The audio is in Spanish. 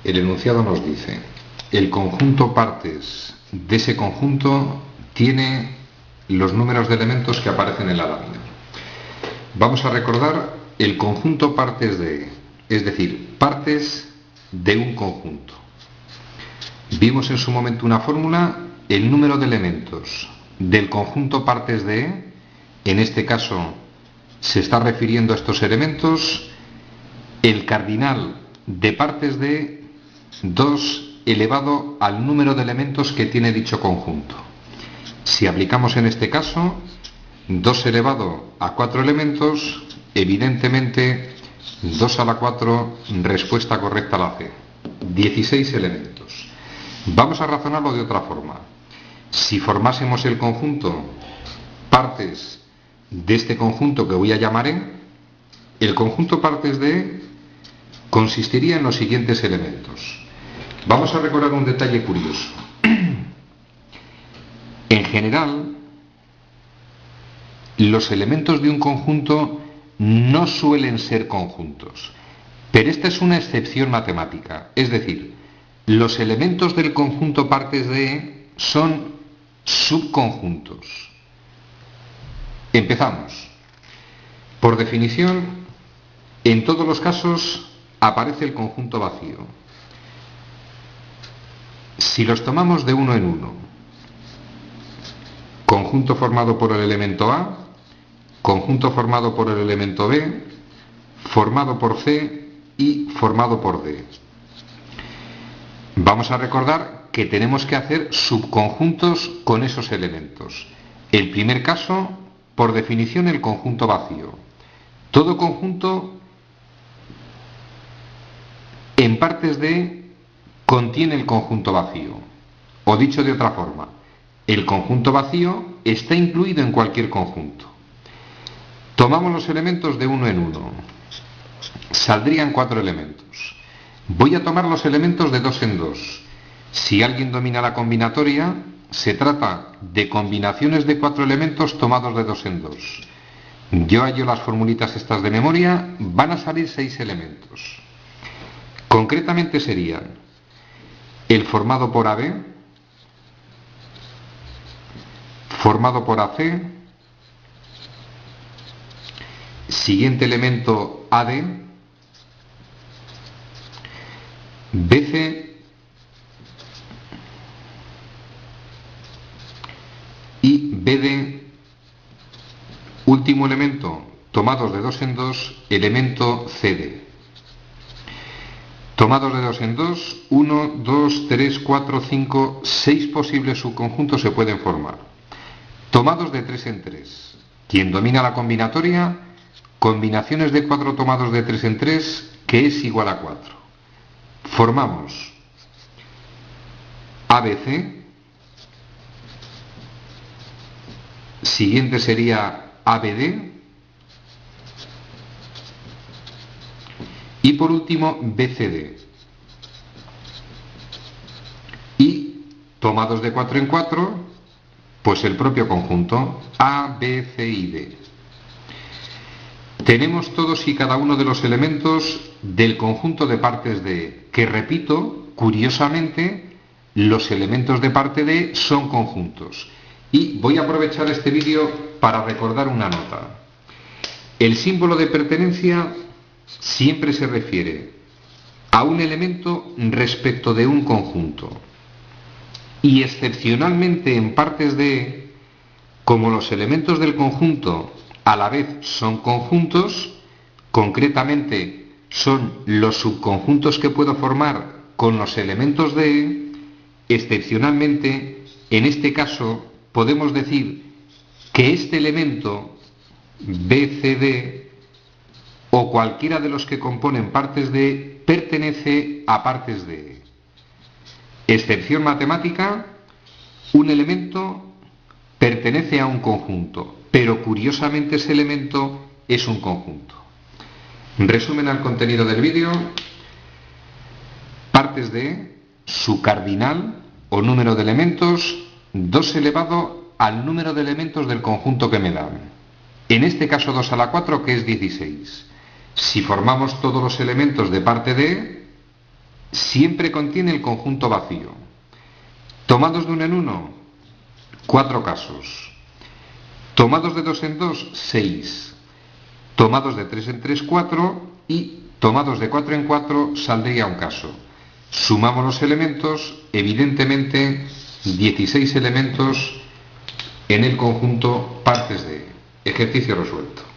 El enunciado nos dice: el conjunto partes de ese conjunto tiene los números de elementos que aparecen en la lámina. Vamos a recordar el conjunto partes de, es decir, partes de un conjunto. Vimos en su momento una fórmula: el número de elementos del conjunto partes de, en este caso se está refiriendo a estos elementos, el cardinal de partes de 2 elevado al número de elementos que tiene dicho conjunto. Si aplicamos en este caso 2 elevado a 4 elementos, evidentemente 2 a la 4, respuesta correcta a la C, 16 elementos. Vamos a razonarlo de otra forma. Si formásemos el conjunto partes de este conjunto que voy a llamar E, el conjunto partes de E consistiría en los siguientes elementos. Vamos a recordar un detalle curioso. En general, los elementos de un conjunto no suelen ser conjuntos, pero esta es una excepción matemática. Es decir, los elementos del conjunto partes de E son subconjuntos. Empezamos. Por definición, en todos los casos aparece el conjunto vacío. Si los tomamos de uno en uno, conjunto formado por el elemento A, conjunto formado por el elemento B, formado por C y formado por D. Vamos a recordar que tenemos que hacer subconjuntos con esos elementos. El primer caso, por definición, el conjunto vacío. Todo conjunto en partes de contiene el conjunto vacío. O dicho de otra forma, el conjunto vacío está incluido en cualquier conjunto. Tomamos los elementos de uno en uno. Saldrían 4 elementos. Voy a tomar los elementos de 2 en 2. Si alguien domina la combinatoria, se trata de combinaciones de 4 elementos tomados de 2 en 2. Yo hallo las formulitas estas de memoria, van a salir 6 elementos. Concretamente serían el formado por AB, formado por AC, siguiente elemento AD, BC y BD, último elemento, tomados de 2 en 2, elemento CD. Tomados de 2 en 2, 1, 2, 3, 4, 5, 6 posibles subconjuntos se pueden formar. Tomados de 3 en 3. Quien domina la combinatoria, combinaciones de 4 tomados de 3 en 3, que es igual a 4. Formamos ABC, siguiente sería ABD y por último BCD. Y tomados de 4 en 4, pues el propio conjunto A, B, C y D. Tenemos todos y cada uno de los elementos del conjunto de partes de, que repito, curiosamente, los elementos de parte de son conjuntos. Y voy a aprovechar este vídeo para recordar una nota. El símbolo de pertenencia siempre se refiere a un elemento respecto de un conjunto. Y excepcionalmente en partes de, como los elementos del conjunto a la vez son conjuntos, concretamente son los subconjuntos que puedo formar con los elementos de, excepcionalmente, en este caso podemos decir que este elemento BCD o cualquiera de los que componen partes de pertenece a partes de. Excepción matemática, un elemento pertenece a un conjunto, pero curiosamente ese elemento es un conjunto. Resumen al contenido del vídeo. Partes de, su cardinal o número de elementos, 2 elevado al número de elementos del conjunto que me dan. En este caso 2 a la 4, que es 16. Si formamos todos los elementos de parte de, siempre contiene el conjunto vacío. Tomados de uno en uno, 4 casos. Tomados de 2 en 2, 6. Tomados de 3 en 3, 4. Y tomados de 4 en 4 saldría un caso. Sumamos los elementos, evidentemente 16 elementos en el conjunto partes de. Ejercicio resuelto.